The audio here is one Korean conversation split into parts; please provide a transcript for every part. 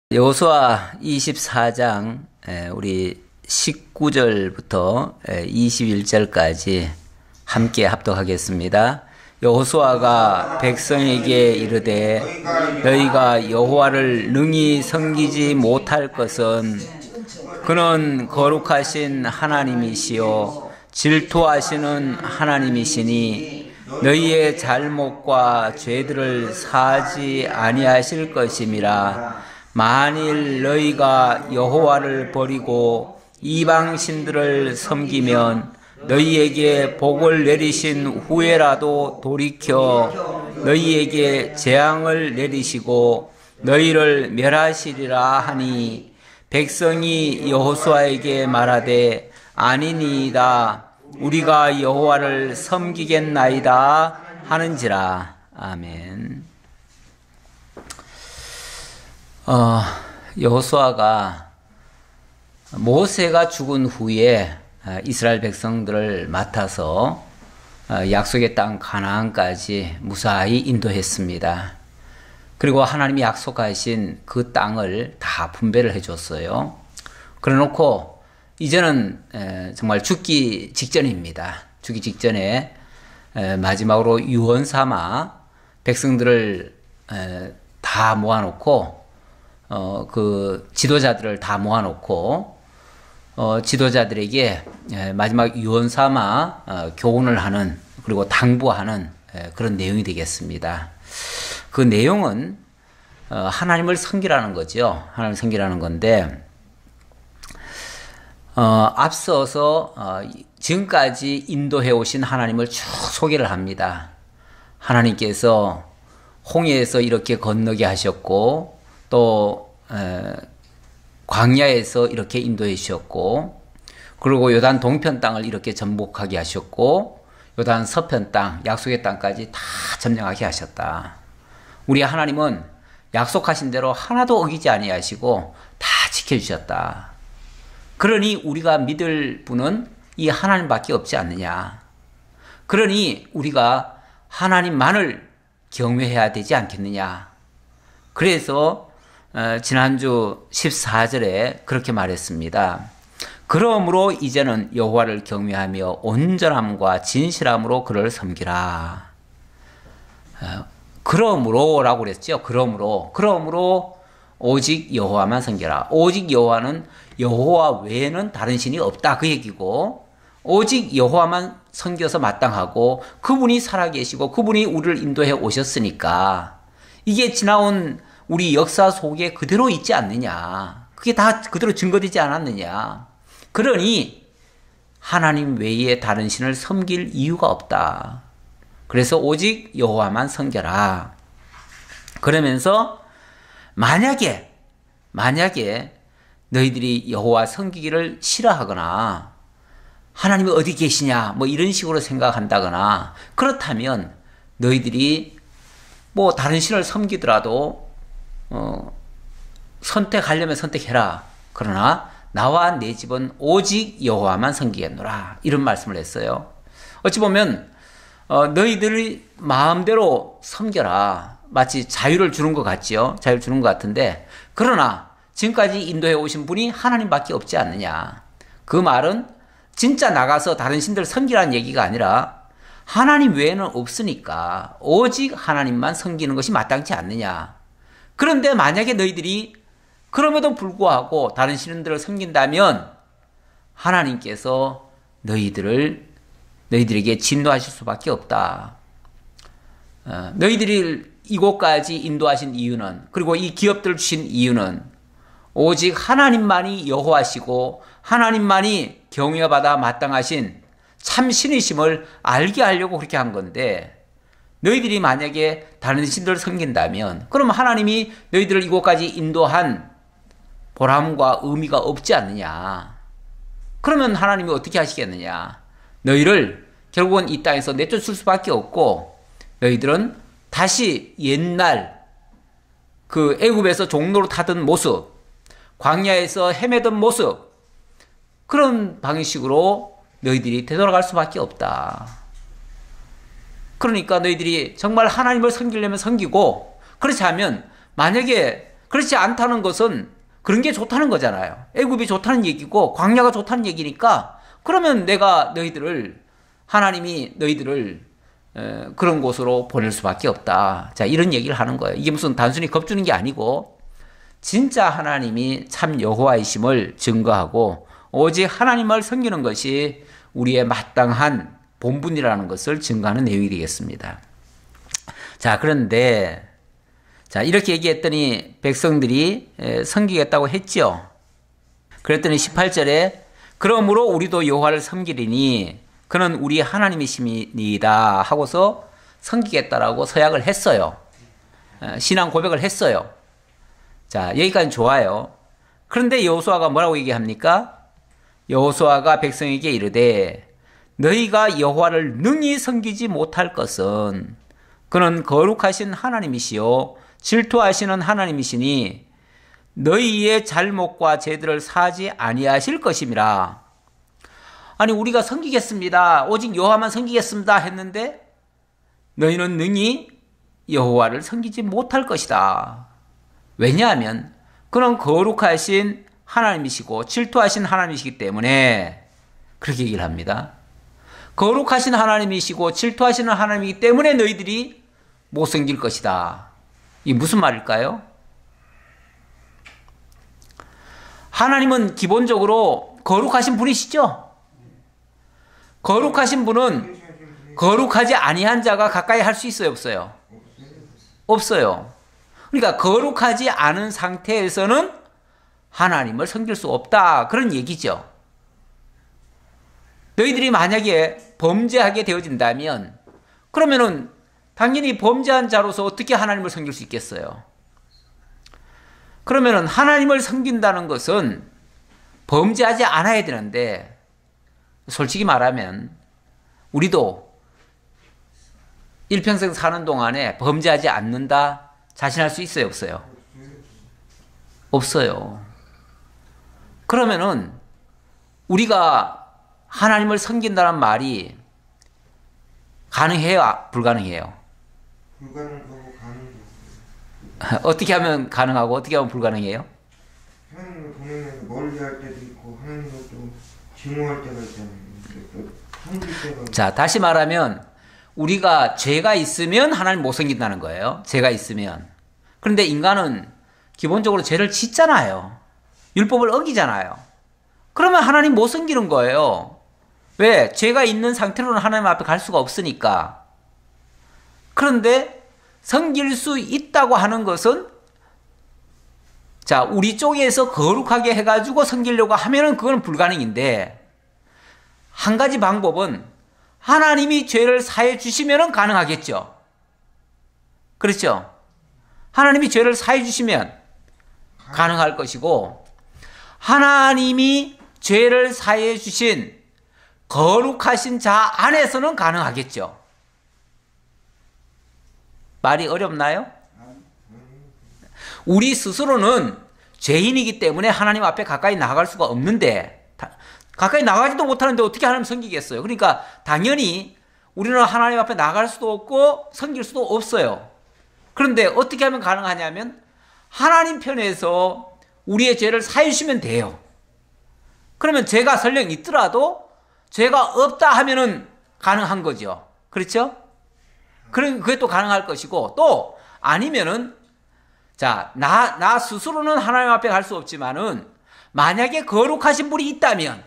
여호수아 24장 우리 19절부터 21절까지 함께 합독하겠습니다. 여호수아가 백성에게 이르되 너희가 여호와를 능히 섬기지 못할 것은 그는 거룩하신 하나님이시요 질투하시는 하나님이시니 너희의 잘못과 죄들을 사하지 아니하실 것임이라. 만일 너희가 여호와를 버리고 이방신들을 섬기면 너희에게 복을 내리신 후에라도 돌이켜 너희에게 재앙을 내리시고 너희를 멸하시리라 하니, 백성이 여호수아에게 말하되 아니니이다, 우리가 여호와를 섬기겠나이다 하는지라. 아멘. 여호수아가 모세가 죽은 후에 이스라엘 백성들을 맡아서 약속의 땅 가나안까지 무사히 인도했습니다. 그리고 하나님이 약속하신 그 땅을 다 분배를 해줬어요. 그래놓고 이제는 정말 죽기 직전입니다. 죽기 직전에 마지막으로 유언 삼아 백성들을 다 모아놓고 그 지도자들을 다 모아놓고 지도자들에게 마지막 유언 삼아 교훈을 하는, 그리고 당부하는 그런 내용이 되겠습니다. 그 내용은 하나님을 섬기라는 거죠. 하나님을 섬기라는 건데, 앞서서 지금까지 인도해 오신 하나님을 쭉 소개를 합니다. 하나님께서 홍해에서 이렇게 건너게 하셨고, 또 광야에서 이렇게 인도해 주셨고, 그리고 요단 동편 땅을 이렇게 정복하게 하셨고, 요단 서편 땅, 약속의 땅까지 다 점령하게 하셨다. 우리 하나님은 약속하신 대로 하나도 어기지 아니하시고 다 지켜주셨다. 그러니 우리가 믿을 분은 이 하나님밖에 없지 않느냐. 그러니 우리가 하나님만을 경외해야 되지 않겠느냐. 그래서 지난주 14절에 그렇게 말했습니다. 그러므로 이제는 여호와를 경외하며 온전함과 진실함으로 그를 섬기라. 그러므로라고 그랬죠. 그러므로 오직 여호와만 섬겨라. 오직 여호와는 여호와 외에는 다른 신이 없다, 그 얘기고, 오직 여호와만 섬겨서 마땅하고, 그분이 살아계시고 그분이 우리를 인도해 오셨으니까 이게 지나온 우리 역사 속에 그대로 있지 않느냐. 그게 다 그대로 증거되지 않았느냐. 그러니 하나님 외에 다른 신을 섬길 이유가 없다. 그래서 오직 여호와만 섬겨라. 그러면서 만약에 너희들이 여호와 섬기기를 싫어하거나 하나님이 어디 계시냐 뭐 이런 식으로 생각한다거나, 그렇다면 너희들이 뭐 다른 신을 섬기더라도 선택하려면 선택해라. 그러나 나와 내 집은 오직 여호와만 섬기겠노라. 이런 말씀을 했어요. 어찌 보면 너희들이 마음대로 섬겨라. 마치 자유를 주는 것 같지요. 자유를 주는 것 같은데, 그러나 지금까지 인도해 오신 분이 하나님밖에 없지 않느냐. 그 말은 진짜 나가서 다른 신들 섬기라는 얘기가 아니라 하나님 외에는 없으니까 오직 하나님만 섬기는 것이 마땅치 않느냐. 그런데 만약에 너희들이 그럼에도 불구하고 다른 신들을 섬긴다면 하나님께서 너희들에게 진노하실 수밖에 없다. 너희들이 이곳까지 인도하신 이유는, 그리고 이 기업들을 주신 이유는 오직 하나님만이 여호와시고 하나님만이 경외받아 마땅하신 참 신이심을 알게 하려고 그렇게 한 건데, 너희들이 만약에 다른 신들을 섬긴다면 그럼 하나님이 너희들을 이곳까지 인도한 보람과 의미가 없지 않느냐. 그러면 하나님이 어떻게 하시겠느냐. 너희를 결국은 이 땅에서 내쫓을 수밖에 없고, 너희들은 다시 옛날 그 애굽에서 종로로 타던 모습, 광야에서 헤매던 모습, 그런 방식으로 너희들이 되돌아갈 수밖에 없다. 그러니까 너희들이 정말 하나님을 섬기려면 섬기고, 그렇지 않으면 만약에 그렇지 않다는 것은 그런 게 좋다는 거잖아요. 애굽이 좋다는 얘기고 광야가 좋다는 얘기니까 그러면 내가 하나님이 너희들을 그런 곳으로 보낼 수밖에 없다. 자, 이런 얘기를 하는 거예요. 이게 무슨 단순히 겁주는 게 아니고 진짜 하나님이 참 여호와이심을 증거하고 오직 하나님을 섬기는 것이 우리의 마땅한 본분이라는 것을 증거하는 내용이 되겠습니다. 자, 그런데 자, 이렇게 얘기했더니 백성들이 섬기겠다고 했죠. 그랬더니 18절에 그러므로 우리도 여호와를 섬기리니 그는 우리 하나님이심이니이다 하고서 섬기겠다라고 서약을 했어요. 신앙 고백을 했어요. 자, 여기까지는 좋아요. 그런데 여호수아가 뭐라고 얘기합니까? 여호수아가 백성에게 이르되 너희가 여호와를 능히 섬기지 못할 것은 그는 거룩하신 하나님이시요 질투하시는 하나님이시니 너희의 잘못과 죄들을 사하지 아니하실 것임이라. 아니, 우리가 섬기겠습니다. 오직 여호와만 섬기겠습니다 했는데 너희는 능히 여호와를 섬기지 못할 것이다. 왜냐하면 그는 거룩하신 하나님이시고 질투하신 하나님이시기 때문에 그렇게 얘기를 합니다. 거룩하신 하나님이시고 질투하시는 하나님이기 때문에 너희들이 못 섬길 것이다. 이게 무슨 말일까요? 하나님은 기본적으로 거룩하신 분이시죠? 거룩하신 분은 거룩하지 아니한 자가 가까이 할 수 있어요, 없어요? 없어요. 그러니까 거룩하지 않은 상태에서는 하나님을 섬길 수 없다. 그런 얘기죠. 너희들이 만약에 범죄하게 되어진다면 그러면은 당연히 범죄한 자로서 어떻게 하나님을 섬길 수 있겠어요? 그러면은 하나님을 섬긴다는 것은 범죄하지 않아야 되는데 솔직히 말하면 우리도 일평생 사는 동안에 범죄하지 않는다 자신할 수 있어요, 없어요? 없어요. 그러면은 우리가 하나님을 섬긴다는 말이 가능해요? 불가능해요? 불가능하고 가능해요. 어떻게 하면 가능하고 어떻게 하면 불가능해요? 하나님을 보내면서 멀리 할 때도 있고 하나님을 좀 증오할 때가 있잖아요. 또 섬길 때가. 자, 다시 말하면 우리가 죄가 있으면 하나님 못 섬긴다는 거예요. 죄가 있으면. 그런데 인간은 기본적으로 죄를 짓잖아요. 율법을 어기잖아요. 그러면 하나님 못 섬기는 거예요. 왜? 죄가 있는 상태로는 하나님 앞에 갈 수가 없으니까. 그런데 섬길 수 있다고 하는 것은 자, 우리 쪽에서 거룩하게 해가지고 섬기려고 하면은 그건 불가능인데 한 가지 방법은 하나님이 죄를 사해 주시면은 가능하겠죠. 그렇죠? 하나님이 죄를 사해 주시면 가능할 것이고 하나님이 죄를 사해 주신 거룩하신 자 안에서는 가능하겠죠. 말이 어렵나요? 우리 스스로는 죄인이기 때문에 하나님 앞에 가까이 나갈 수가 없는데 가까이 나가지도 못하는데 어떻게 하나님 섬기겠어요? 그러니까 당연히 우리는 하나님 앞에 나갈 수도 없고 섬길 수도 없어요. 그런데 어떻게 하면 가능하냐면 하나님 편에서 우리의 죄를 사해 주시면 돼요. 그러면 죄가 설령 있더라도 죄가 없다 하면은 가능한 거죠. 그렇죠? 그럼 그게 또 가능할 것이고 또 아니면은 자, 나 스스로는 하나님 앞에 갈 수 없지만은 만약에 거룩하신 분이 있다면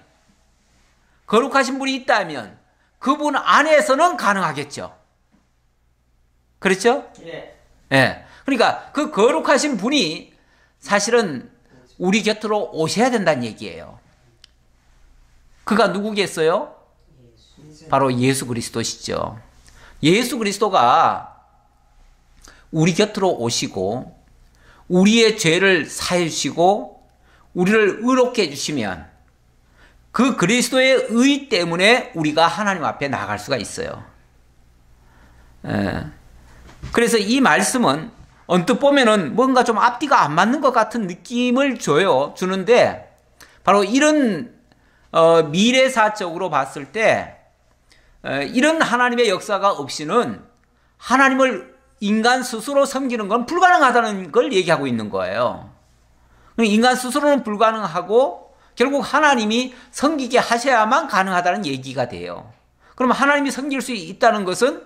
그분 안에서는 가능하겠죠. 그렇죠? 예. 예. 그러니까 그 거룩하신 분이 사실은 우리 곁으로 오셔야 된다는 얘기예요. 그가 누구겠어요? 바로 예수 그리스도시죠. 예수 그리스도가 우리 곁으로 오시고 우리의 죄를 사해 주시고 우리를 의롭게 해주시면 그 그리스도의 의 때문에 우리가 하나님 앞에 나갈 수가 있어요. 그래서 이 말씀은 언뜻 보면은 뭔가 좀 앞뒤가 안 맞는 것 같은 느낌을 주는데 바로 이런 미래사적으로 봤을 때 이런 하나님의 역사가 없이는 하나님을 인간 스스로 섬기는 건 불가능하다는 걸 얘기하고 있는 거예요. 인간 스스로는 불가능하고 결국 하나님이 섬기게 하셔야만 가능하다는 얘기가 돼요. 그럼 하나님이 섬길 수 있다는 것은,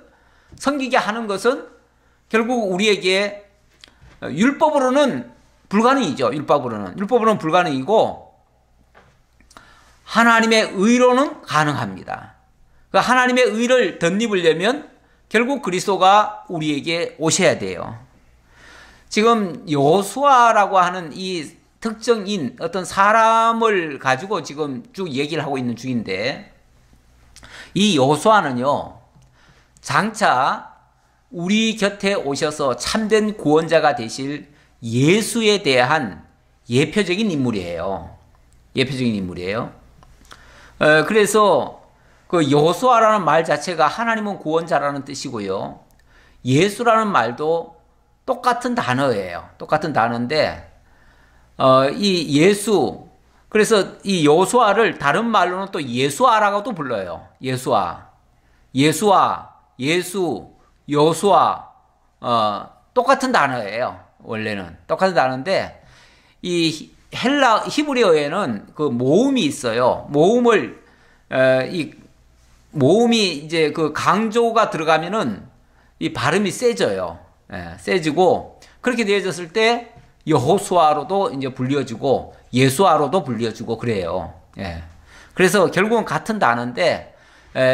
섬기게 하는 것은 결국 우리에게 율법으로는 불가능이죠. 율법으로는 불가능이고 하나님의 의로는 가능합니다. 하나님의 의를 덧입으려면 결국 그리스도가 우리에게 오셔야 돼요. 지금 여호수아라고 하는 이 특정인 어떤 사람을 가지고 지금 쭉 얘기를 하고 있는 중인데, 이 여호수아는요, 장차 우리 곁에 오셔서 참된 구원자가 되실 예수에 대한 예표적인 인물이에요. 그래서 그 여호수아라는 말 자체가 하나님은 구원자라는 뜻이고요. 예수라는 말도 똑같은 단어예요. 똑같은 단어인데, 이 예수, 그래서 이 여호수아를 다른 말로는 또 예수아라고도 불러요. 예수아, 예수, 여호수아, 똑같은 단어예요. 원래는 똑같은 단어인데, 이 히브리어에는 그 모음이 있어요. 모음이 이제 그 강조가 들어가면은 이 발음이 세져요. 세지고, 그렇게 되어졌을 때 여호수아로도 이제 불려지고 예수아로도 불려지고 그래요. 그래서 결국은 같은 단어인데,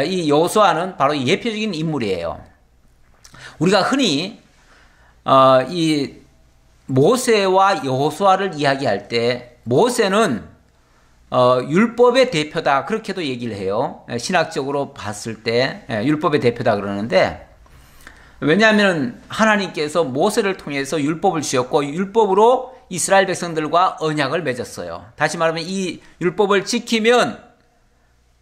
이 여호수아는 바로 예표적인 인물이에요. 우리가 흔히 이 모세와 여호수아를 이야기할 때 모세는 율법의 대표다, 그렇게도 얘기를 해요. 신학적으로 봤을 때 율법의 대표다 그러는데, 왜냐하면 하나님께서 모세를 통해서 율법을 주셨고 율법으로 이스라엘 백성들과 언약을 맺었어요. 다시 말하면 이 율법을 지키면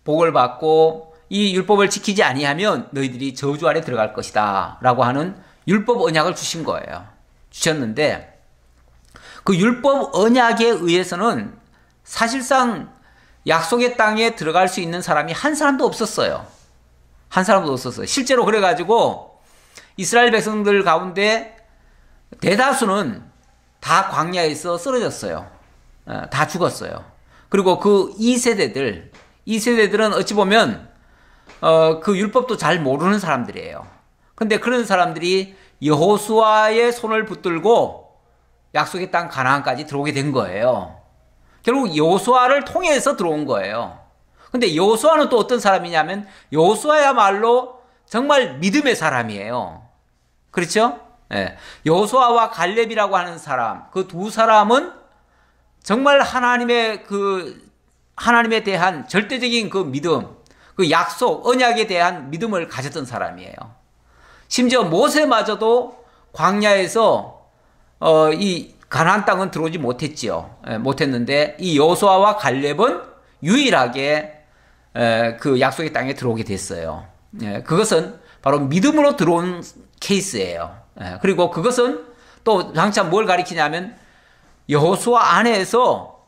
복을 받고 이 율법을 지키지 아니하면 너희들이 저주 아래 들어갈 것이다 라고 하는 율법 언약을 주신 거예요. 주셨는데 그 율법 언약에 의해서는 사실상 약속의 땅에 들어갈 수 있는 사람이 한 사람도 없었어요. 실제로 그래가지고 이스라엘 백성들 가운데 대다수는 다 광야에서 쓰러졌어요. 다 죽었어요. 그리고 그 2세대들은 어찌 보면 그 율법도 잘 모르는 사람들이에요. 근데 그런 사람들이 여호수아의 손을 붙들고 약속의 땅 가나안까지 들어오게 된 거예요. 결국 여호수아를 통해서 들어온 거예요. 근데 여호수아는 또 어떤 사람이냐면 여호수아야말로 정말 믿음의 사람이에요. 그렇죠? 여호수아와 갈렙이라고 하는 사람, 그 두 사람은 정말 하나님에 대한 절대적인 그 믿음, 그 약속, 언약에 대한 믿음을 가졌던 사람이에요. 심지어 모세마저도 광야에서 이 가나안 땅은 들어오지 못했는데 이 여호수아와 갈렙은 유일하게 그 약속의 땅에 들어오게 됐어요. 그것은 바로 믿음으로 들어온 케이스예요. 그리고 그것은 또 장차 뭘 가리키냐면 여호수아 안에서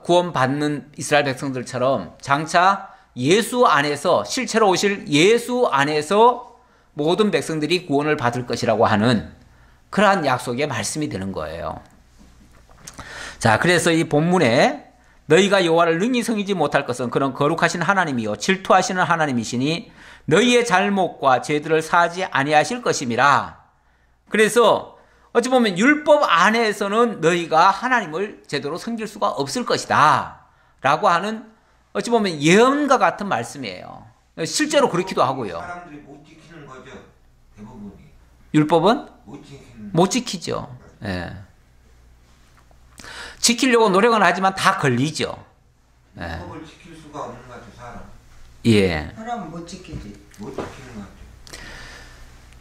구원받는 이스라엘 백성들처럼 장차 예수 안에서, 실체로 오실 예수 안에서 모든 백성들이 구원을 받을 것이라고 하는 그러한 약속의 말씀이 되는 거예요. 자, 그래서 이 본문에 너희가 여호와를 능히 섬기지 못할 것은 그는 거룩하신 하나님이요 질투하시는 하나님이시니 너희의 잘못과 죄들을 사하지 아니하실 것임이라. 그래서 어찌 보면 율법 안에서는 너희가 하나님을 제대로 섬길 수가 없을 것이다 라고 하는 어찌 보면 예언과 같은 말씀이에요. 실제로 그렇기도 하고요. 사람들이 못 지키는 거죠, 대부분이. 율법은 못 지키는. 못 지키죠. 지키려고 노력은 하지만 다 걸리죠. 율법을 지킬 수가 없는 것 같아요, 사람. 사람은 못 지키지. 못 지키는 것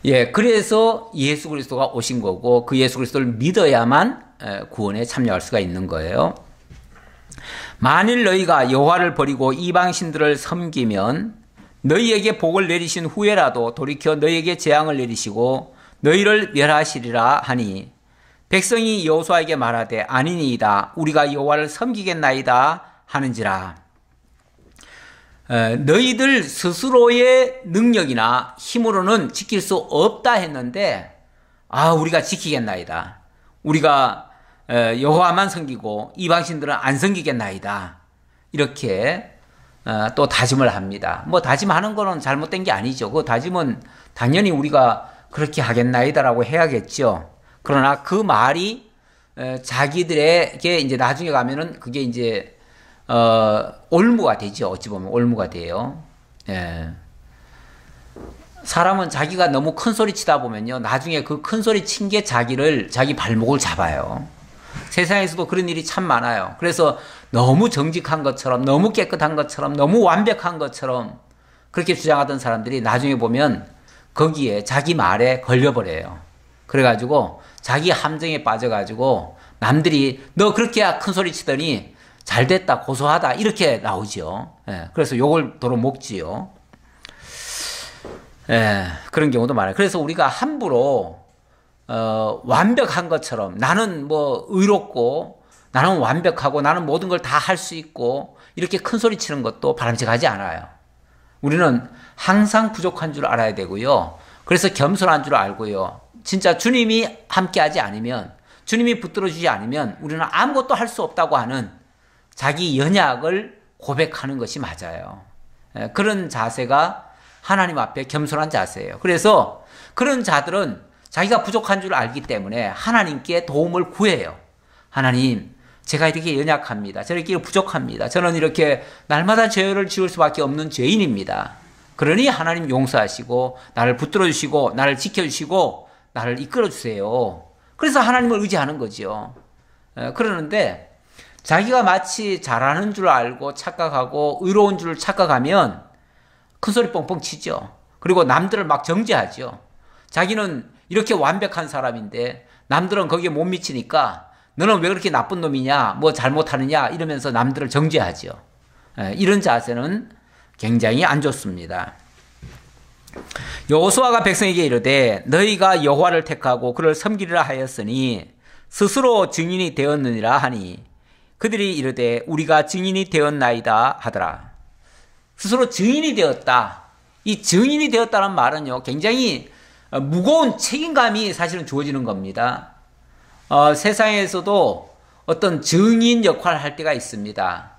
같아요. 그래서 예수 그리스도가 오신 거고 그 예수 그리스도를 믿어야만 구원에 참여할 수가 있는 거예요. 만일 너희가 여호와를 버리고 이방 신들을 섬기면 너희에게 복을 내리신 후에라도 돌이켜 너희에게 재앙을 내리시고 너희를 멸하시리라 하니 백성이 여호수아에게 말하되 아니니이다 우리가 여호와를 섬기겠나이다 하는지라. 너희들 스스로의 능력이나 힘으로는 지킬 수 없다 했는데 우리가 지키겠나이다. 우리가 여호와만 섬기고 이방신들은 안 섬기겠나이다. 이렇게 또 다짐을 합니다. 뭐 다짐하는 거는 잘못된 게 아니죠. 그 다짐은 당연히 우리가 그렇게 하겠나이다라고 해야겠죠. 그러나 그 말이 자기들에게 이제 나중에 가면은 그게 이제 올무가 되죠. 어찌 보면 올무가 돼요. 예. 사람은 자기가 너무 큰 소리 치다 보면요, 나중에 그 큰 소리 친 게 자기 발목을 잡아요. 세상에서도 그런 일이 참 많아요. 그래서 너무 정직한 것처럼, 너무 깨끗한 것처럼, 너무 완벽한 것처럼 그렇게 주장하던 사람들이 나중에 보면 거기에 자기 말에 걸려버려요. 그래가지고 자기 함정에 빠져가지고 남들이 너 그렇게 큰 소리 치더니 잘 됐다, 고소하다 이렇게 나오죠. 예, 그래서 욕을 도로 먹지요. 예, 그런 경우도 많아요. 그래서 우리가 함부로 완벽한 것처럼 나는 뭐 의롭고 나는 완벽하고 나는 모든 걸 다 할 수 있고 이렇게 큰 소리 치는 것도 바람직하지 않아요. 우리는 항상 부족한 줄 알아야 되고요. 그래서 겸손한 줄 알고요. 진짜 주님이 함께하지 않으면, 주님이 붙들어 주지 않으면 우리는 아무것도 할 수 없다고 하는 자기 연약을 고백하는 것이 맞아요. 예, 그런 자세가 하나님 앞에 겸손한 자세예요. 그래서 그런 자들은 자기가 부족한 줄 알기 때문에 하나님께 도움을 구해요. 하나님, 제가 이렇게 연약합니다. 저렇게 부족합니다. 저는 이렇게 날마다 죄를 지을 수밖에 없는 죄인입니다. 그러니 하나님 용서하시고 나를 붙들어 주시고 나를 지켜주시고 나를 이끌어 주세요. 그래서 하나님을 의지하는 거죠. 그러는데 자기가 마치 잘하는 줄 알고 착각하고 의로운 줄 착각하면 큰소리 뻥뻥 치죠. 그리고 남들을 막 정죄하죠. 자기는 이렇게 완벽한 사람인데 남들은 거기에 못 미치니까 너는 왜 그렇게 나쁜 놈이냐, 뭐 잘못하느냐 이러면서 남들을 정죄하죠. 이런 자세는 굉장히 안 좋습니다. 여호수아가 백성에게 이르되 너희가 여호와를 택하고 그를 섬기리라 하였으니 스스로 증인이 되었느니라 하니 그들이 이르되 우리가 증인이 되었나이다 하더라. 스스로 증인이 되었다. 이 증인이 되었다는 말은요, 굉장히 무거운 책임감이 사실은 주어지는 겁니다. 세상에서도 어떤 증인 역할을 할 때가 있습니다.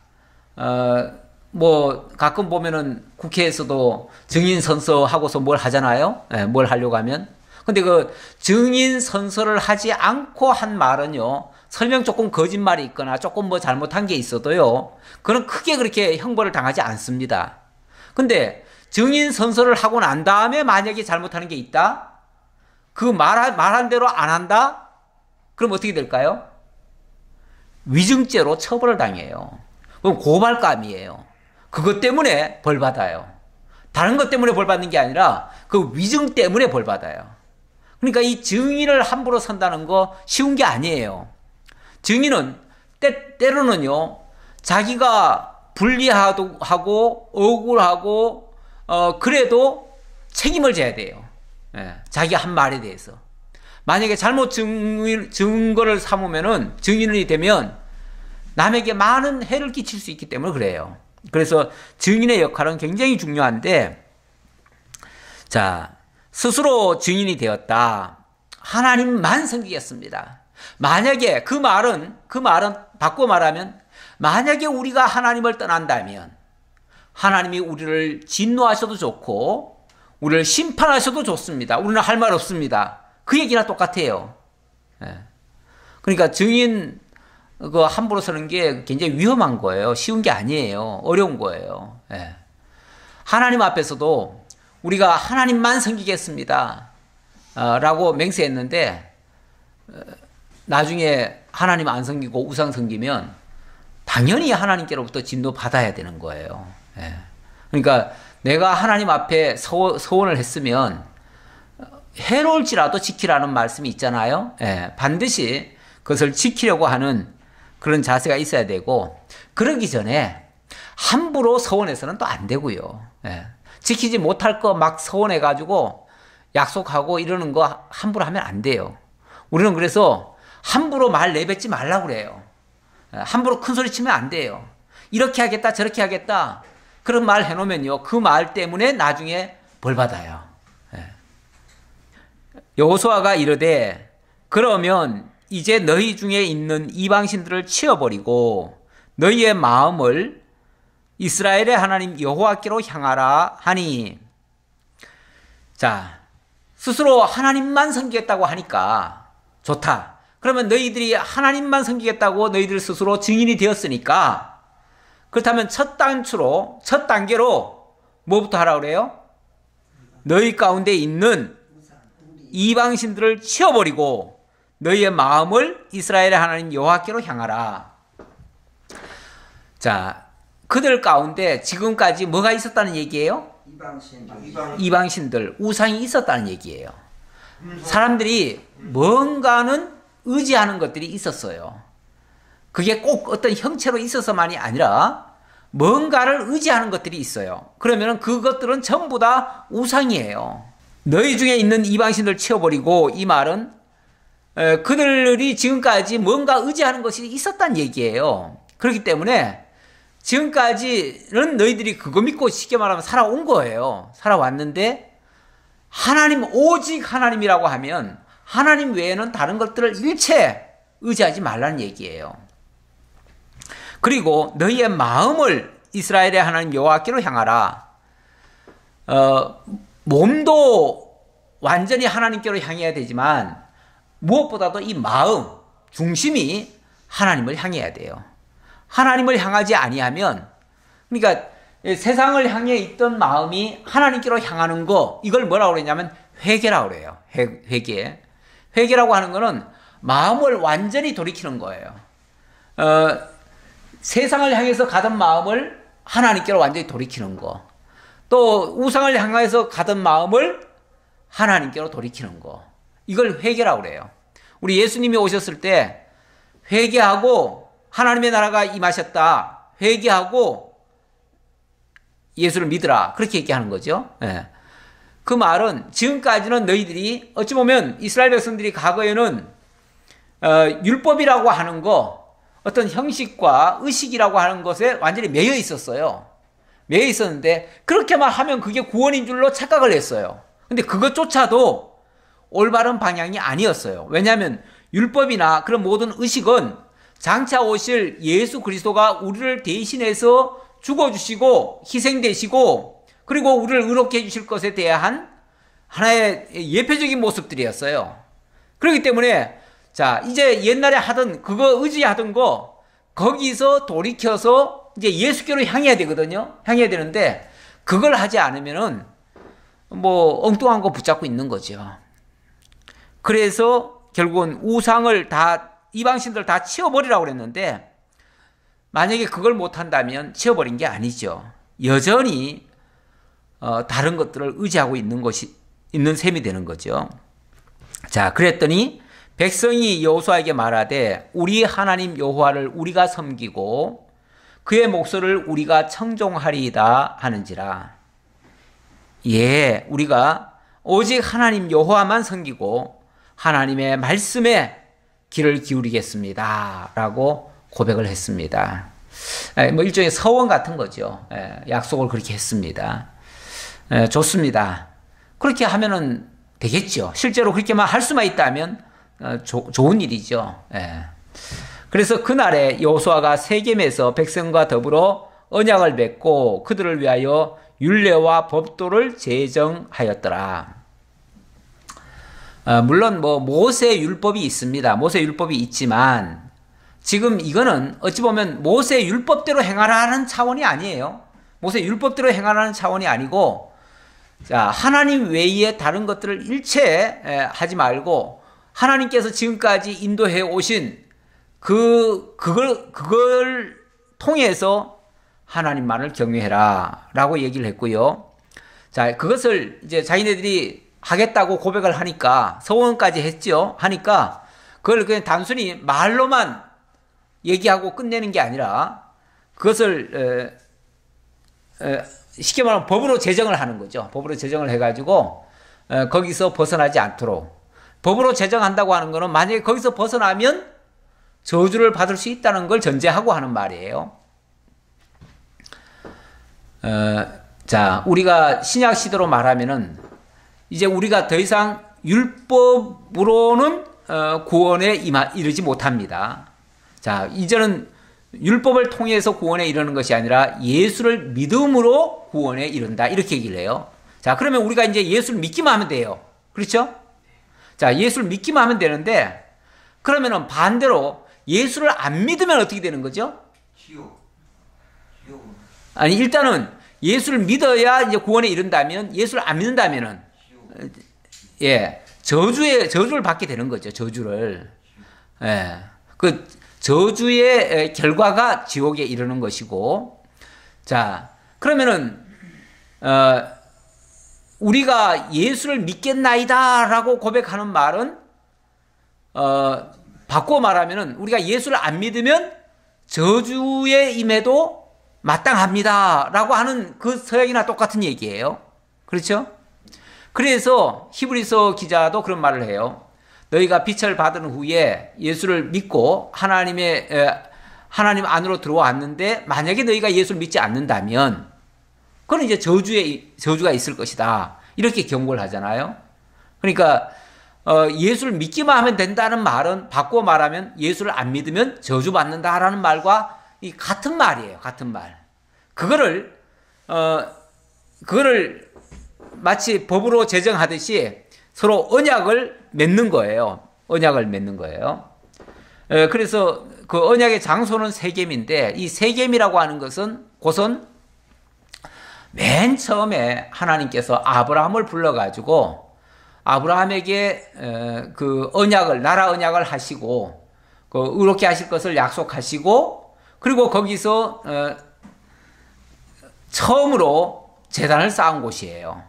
뭐 가끔 보면은 국회에서도 증인 선서하고서 뭘 하잖아요. 뭘 하려고 하면. 근데 그 증인 선서를 하지 않고 한 말은요, 설령 조금 거짓말이 있거나 조금 뭐 잘못한 게 있어도요, 그건 크게 그렇게 형벌을 당하지 않습니다. 근데 증인 선서를 하고 난 다음에 만약에 잘못하는 게 있다? 그 말한 대로 안 한다? 그럼 어떻게 될까요? 위증죄로 처벌을 당해요. 그럼 고발감이에요. 그것 때문에 벌 받아요. 다른 것 때문에 벌 받는 게 아니라 그 위증 때문에 벌 받아요. 그러니까 이 증인을 함부로 선다는 거 쉬운 게 아니에요. 증인은 때로는요, 자기가 불리하고 억울하고 그래도 책임을 져야 돼요. 자기 한 말에 대해서. 만약에 잘못 증거를 삼으면은 증인이 되면 남에게 많은 해를 끼칠 수 있기 때문에 그래요. 그래서 증인의 역할은 굉장히 중요한데, 자, 스스로 증인이 되었다. 하나님만 섬기겠습니다. 만약에 그 말은 바꿔 말하면, 만약에 우리가 하나님을 떠난다면 하나님이 우리를 진노하셔도 좋고 우리를 심판하셔도 좋습니다. 우리는 할 말 없습니다. 그 얘기랑 똑같아요. 그러니까 증인 함부로 서는 게 굉장히 위험한 거예요. 쉬운 게 아니에요. 어려운 거예요. 하나님 앞에서도 우리가 하나님만 섬기겠습니다 라고 맹세했는데 나중에 하나님 안 섬기고 우상 섬기면 당연히 하나님께로부터 진노 받아야 되는 거예요. 그러니까 내가 하나님 앞에 서원을 했으면 해로울지라도 지키라는 말씀이 있잖아요. 반드시 그것을 지키려고 하는 그런 자세가 있어야 되고, 그러기 전에 함부로 서원해서는 또 안 되고요. 지키지 못할 거 막 서원해가지고 약속하고 이러는 거 함부로 하면 안 돼요. 우리는 그래서 함부로 말 내뱉지 말라고 그래요. 함부로 큰 소리 치면 안 돼요. 이렇게 하겠다 저렇게 하겠다 그런 말 해놓으면요, 그 말 때문에 나중에 벌 받아요. 여호수아가 이르되 그러면 이제 너희 중에 있는 이방신들을 치워버리고 너희의 마음을 이스라엘의 하나님 여호와께로 향하라 하니. 자, 스스로 하나님만 섬기겠다고 하니까 좋다. 그러면 너희들이 하나님만 섬기겠다고 너희들 스스로 증인이 되었으니까, 그렇다면 첫 단계로 뭐부터 하라 그래요? 너희 가운데 있는 이방신들을 치워버리고 너희의 마음을 이스라엘의 하나님 여호와께로 향하라. 자, 그들 가운데 지금까지 뭐가 있었다는 얘기예요? 이방신들, 우상이 있었다는 얘기예요. 사람들이 뭔가는 의지하는 것들이 있었어요. 그게 꼭 어떤 형체로 있어서만이 아니라 뭔가를 의지하는 것들이 있어요. 그러면 그것들은 전부 다 우상이에요. 너희 중에 있는 이방신들 치워버리고, 이 말은 그들이 지금까지 뭔가 의지하는 것이 있었다는 얘기예요. 그렇기 때문에 지금까지는 너희들이 그거 믿고 쉽게 말하면 살아온 거예요. 살아왔는데 하나님, 오직 하나님이라고 하면 하나님 외에는 다른 것들을 일체 의지하지 말라는 얘기예요. 그리고 너희의 마음을 이스라엘의 하나님 여호와께로 향하라. 몸도 완전히 하나님께로 향해야 되지만 무엇보다도 이 마음, 중심이 하나님을 향해야 돼요. 하나님을 향하지 아니하면, 그러니까 세상을 향해 있던 마음이 하나님께로 향하는 거, 이걸 뭐라고 그러냐면 회개라고 그래요. 회개. 회개라고 하는 거는 마음을 완전히 돌이키는 거예요. 세상을 향해서 가던 마음을 하나님께로 완전히 돌이키는 거. 또 우상을 향해서 가던 마음을 하나님께로 돌이키는 거. 이걸 회개라고 그래요. 우리 예수님이 오셨을 때 회개하고 하나님의 나라가 임하셨다. 회개하고 예수를 믿으라. 그렇게 얘기하는 거죠. 예. 그 말은 지금까지는 너희들이 어찌 보면 이스라엘 백성들이 과거에는 율법이라고 하는 거, 어떤 형식과 의식이라고 하는 것에 완전히 매여 있었어요. 매여 있었는데 그렇게만 하면 그게 구원인 줄로 착각을 했어요. 근데 그것조차도 올바른 방향이 아니었어요. 왜냐하면 율법이나 그런 모든 의식은 장차 오실 예수 그리스도가 우리를 대신해서 죽어주시고 희생되시고 그리고 우리를 의롭게 해주실 것에 대한 하나의 예표적인 모습들이었어요. 그렇기 때문에 자, 이제 옛날에 하던 그거 의지하던 거 거기서 돌이켜서 이제 예수께로 향해야 되거든요. 향해야 되는데 그걸 하지 않으면은 뭐 엉뚱한 거 붙잡고 있는 거죠. 그래서 결국은 우상을 다, 이방신들 다 치워버리라고 그랬는데 만약에 그걸 못한다면 치워버린 게 아니죠. 여전히 다른 것들을 의지하고 있는 셈이 되는 거죠. 자, 그랬더니 백성이 여호수아에게 말하되 우리 하나님 여호와를 우리가 섬기고 그의 목소리를 우리가 청종하리이다 하는지라. 예, 우리가 오직 하나님 여호와만 섬기고 하나님의 말씀에 귀를 기울이겠습니다 라고 고백을 했습니다. 뭐 일종의 서원 같은 거죠. 약속을 그렇게 했습니다. 좋습니다. 그렇게 하면은 되겠죠. 실제로 그렇게만 할 수만 있다면 좋은 일이죠. 그래서 그날에 여호수아가 세겜에서 백성과 더불어 언약을 맺고 그들을 위하여 율례와 법도를 제정하였더라. 물론 뭐 모세 율법이 있습니다. 모세 율법이 있지만 지금 이거는 어찌 보면 모세 율법대로 행하라는 차원이 아니에요. 모세 율법대로 행하라는 차원이 아니고, 자, 하나님 외에 다른 것들을 일체 하지 말고 하나님께서 지금까지 인도해 오신 그걸 통해서 하나님만을 경외해라 라고 얘기를 했고요. 자, 그것을 이제 자기네들이 하겠다고 고백을 하니까, 서원까지 했죠. 하니까 그걸 그냥 단순히 말로만 얘기하고 끝내는 게 아니라 그것을 쉽게 말하면 법으로 제정을 하는 거죠. 법으로 제정을 해가지고 거기서 벗어나지 않도록. 법으로 제정한다고 하는 거는 만약에 거기서 벗어나면 저주를 받을 수 있다는 걸 전제하고 하는 말이에요. 자, 우리가 신약 시대로 말하면은 이제 우리가 더 이상 율법으로는 구원에 이르지 못합니다. 자, 이제는 율법을 통해서 구원에 이르는 것이 아니라 예수를 믿음으로 구원에 이른다. 이렇게 얘기를 해요. 자, 그러면 우리가 이제 예수를 믿기만 하면 돼요. 그렇죠? 자, 예수를 믿기만 하면 되는데, 그러면은 반대로 예수를 안 믿으면 어떻게 되는 거죠? 지옥. 아니, 일단은 예수를 믿어야 이제 구원에 이른다면, 예수를 안 믿는다면은, 예, 저주를 받게 되는 거죠. 저주를. 예. 그 저주의 결과가 지옥에 이르는 것이고, 자, 그러면은, 우리가 예수를 믿겠나이다라고 고백하는 말은, 바꾸어 말하면은, 우리가 예수를 안 믿으면 저주의 임에도 마땅합니다라고 하는 그 서약이나 똑같은 얘기예요. 그렇죠? 그래서 히브리서 기자도 그런 말을 해요. 너희가 빛을 받은 후에 예수를 믿고 하나님 안으로 들어왔는데 만약에 너희가 예수를 믿지 않는다면 그건 이제 저주가 있을 것이다. 이렇게 경고를 하잖아요. 그러니까 예수를 믿기만 하면 된다는 말은 바꾸어 말하면 예수를 안 믿으면 저주받는다라는 말과 이 같은 말이에요. 같은 말. 그거를 마치 법으로 제정하듯이 서로 언약을 맺는 거예요. 언약을 맺는 거예요. 그래서 그 언약의 장소는 세겜인데 이 세겜이라고 하는 것은 곧은 맨 처음에 하나님께서 아브라함을 불러가지고 아브라함에게 그 언약을 나라 언약을 하시고 그 의롭게 하실 것을 약속하시고 그리고 거기서 처음으로 제단을 쌓은 곳이에요.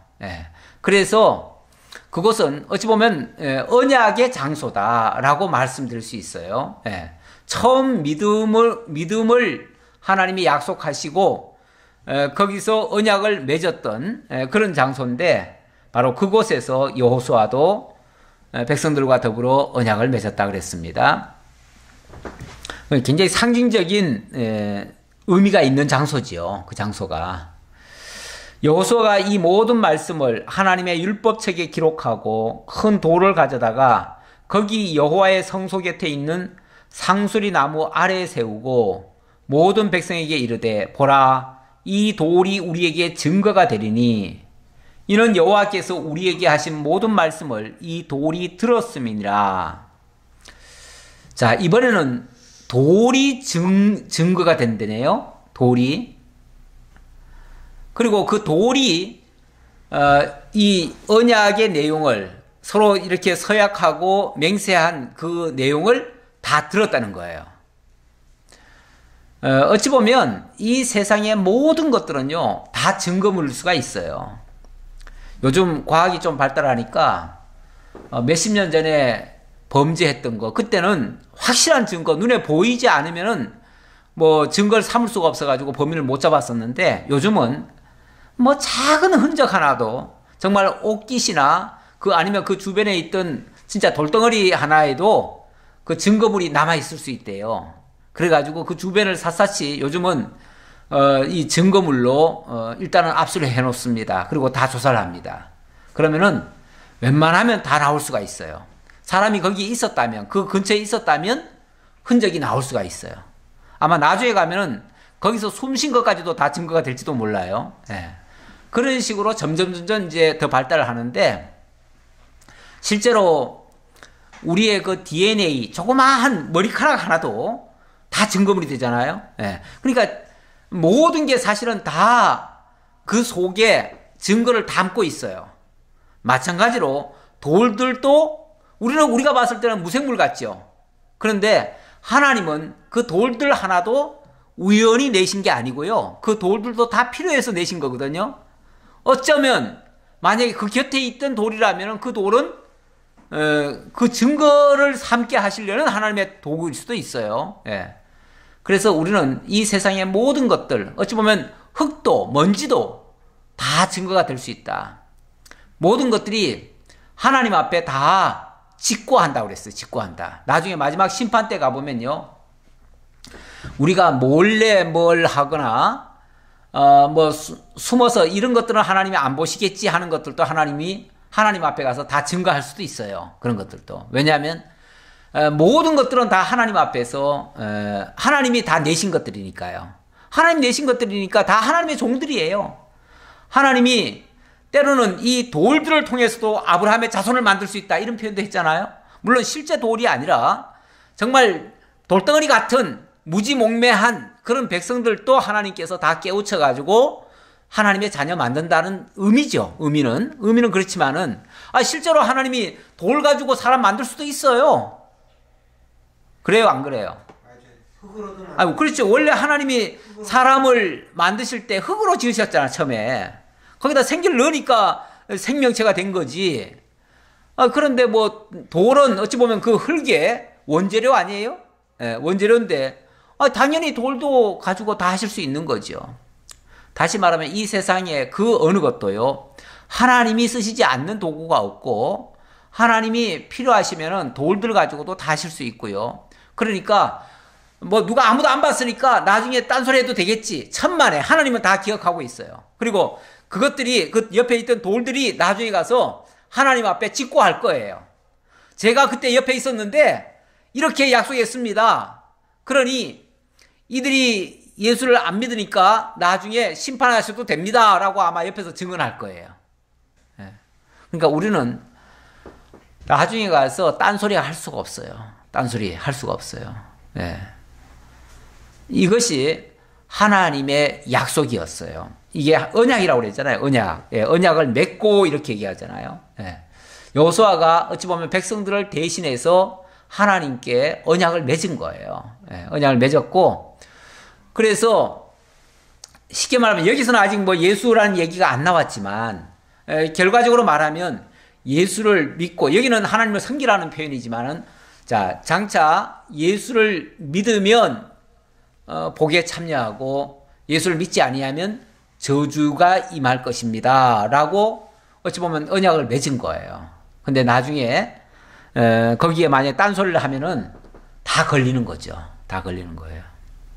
그래서 그것은 어찌 보면 언약의 장소다라고 말씀드릴 수 있어요. 처음 믿음을 하나님이 약속하시고 거기서 언약을 맺었던 그런 장소인데 바로 그곳에서 여호수아도 백성들과 더불어 언약을 맺었다 그랬습니다. 굉장히 상징적인 의미가 있는 장소지요. 그 장소가. 여호수아가 이 모든 말씀을 하나님의 율법책에 기록하고 큰 돌을 가져다가 거기 여호와의 성소 곁에 있는 상수리 나무 아래에 세우고 모든 백성에게 이르되 보라 이 돌이 우리에게 증거가 되리니 이는 여호와께서 우리에게 하신 모든 말씀을 이 돌이 들었음이니라. 자, 이번에는 돌이 증거가 된다네요. 돌이. 그리고 그 돌이 이 언약의 내용을 서로 이렇게 서약하고 맹세한 그 내용을 다 들었다는 거예요. 어찌 보면 이 세상의 모든 것들은요 다 증거물일 수가 있어요. 요즘 과학이 좀 발달하니까 몇십 년 전에 범죄했던 거 그때는 확실한 증거 눈에 보이지 않으면은 뭐 증거를 삼을 수가 없어가지고 범인을 못 잡았었는데 요즘은 뭐 작은 흔적 하나도 정말 옷깃이나 그 아니면 그 주변에 있던 진짜 돌덩어리 하나에도 그 증거물이 남아있을 수 있대요. 그래가지고 그 주변을 샅샅이 요즘은 이 증거물로 일단은 압수를 해놓습니다. 그리고 다 조사를 합니다. 그러면은 웬만하면 다 나올 수가 있어요. 사람이 거기에 있었다면 그 근처에 있었다면 흔적이 나올 수가 있어요. 아마 나중에 가면은 거기서 숨 쉰 것까지도 다 증거가 될지도 몰라요. 그런 식으로 점점 이제 더 발달을 하는데 실제로 우리의 그 DNA 조그마한 머리카락 하나도 다 증거물이 되잖아요. 그러니까 모든 게 사실은 다 그 속에 증거를 담고 있어요. 마찬가지로 돌들도 우리가 봤을 때는 무생물 같죠. 그런데 하나님은 그 돌들 하나도 우연히 내신 게 아니고요. 그 돌들도 다 필요해서 내신 거거든요. 어쩌면 만약에 그 곁에 있던 돌이라면 그 돌은 그 증거를 삼게 하시려는 하나님의 도구일 수도 있어요. 그래서 우리는 이 세상의 모든 것들 어찌 보면 흙도 먼지도 다 증거가 될 수 있다. 모든 것들이 하나님 앞에 다 직고한다고 그랬어요. 직고한다. 나중에 마지막 심판 때 가보면요. 우리가 몰래 뭘 하거나 뭐 숨어서 이런 것들은 하나님이 안 보시겠지 하는 것들도 하나님이 하나님 앞에 가서 다 증거할 수도 있어요. 그런 것들도. 왜냐하면 모든 것들은 다 하나님 앞에서 하나님이 다 내신 것들이니까요. 하나님 내신 것들이니까 다 하나님의 종들이에요. 하나님이 때로는 이 돌들을 통해서도 아브라함의 자손을 만들 수 있다 이런 표현도 했잖아요. 물론 실제 돌이 아니라 정말 돌덩어리 같은 무지몽매한 그런 백성들도 하나님께서 다 깨우쳐가지고 하나님의 자녀 만든다는 의미죠. 의미는 그렇지만은 실제로 하나님이 돌 가지고 사람 만들 수도 있어요. 그래요, 안 그래요? 그렇죠. 원래 하나님이 사람을 만드실 때 흙으로 지으셨잖아, 처음에. 거기다 생기를 넣으니까 생명체가 된 거지. 그런데 뭐 돌은 어찌 보면 그 흙의 원재료 아니에요? 원재료인데 당연히 돌도 가지고 다 하실 수 있는 거죠. 다시 말하면 이 세상에 그 어느 것도요, 하나님이 쓰시지 않는 도구가 없고 하나님이 필요하시면은 돌들 가지고도 다 하실 수 있고요. 그러니까 뭐 누가 아무도 안 봤으니까 나중에 딴소리 해도 되겠지. 천만에 하나님은 다 기억하고 있어요. 그리고 그것들이 그 옆에 있던 돌들이 나중에 가서 하나님 앞에 직고할 거예요. 제가 그때 옆에 있었는데 이렇게 약속했습니다. 그러니 이들이 예수를 안 믿으니까 나중에 심판하셔도 됩니다 라고 아마 옆에서 증언할 거예요. 그러니까 우리는 나중에 가서 딴소리 할 수가 없어요. 딴소리 할 수가 없어요. 이것이 하나님의 약속이었어요. 이게 언약이라고 그랬잖아요. 언약. 언약을 맺고 이렇게 얘기하잖아요. 여호수아가 어찌 보면 백성들을 대신해서 하나님께 언약을 맺은 거예요. 언약을 맺었고, 그래서 쉽게 말하면 여기서는 아직 뭐 예수라는 얘기가 안 나왔지만 결과적으로 말하면 예수를 믿고, 여기는 하나님을 섬기라는 표현이지만은 자, 장차 예수를 믿으면 복에 참여하고 예수를 믿지 아니하면 저주가 임할 것입니다 라고 어찌 보면 언약을 맺은 거예요. 근데 나중에 거기에 만약에 딴소리를 하면은 다 걸리는 거죠. 다 걸리는 거예요.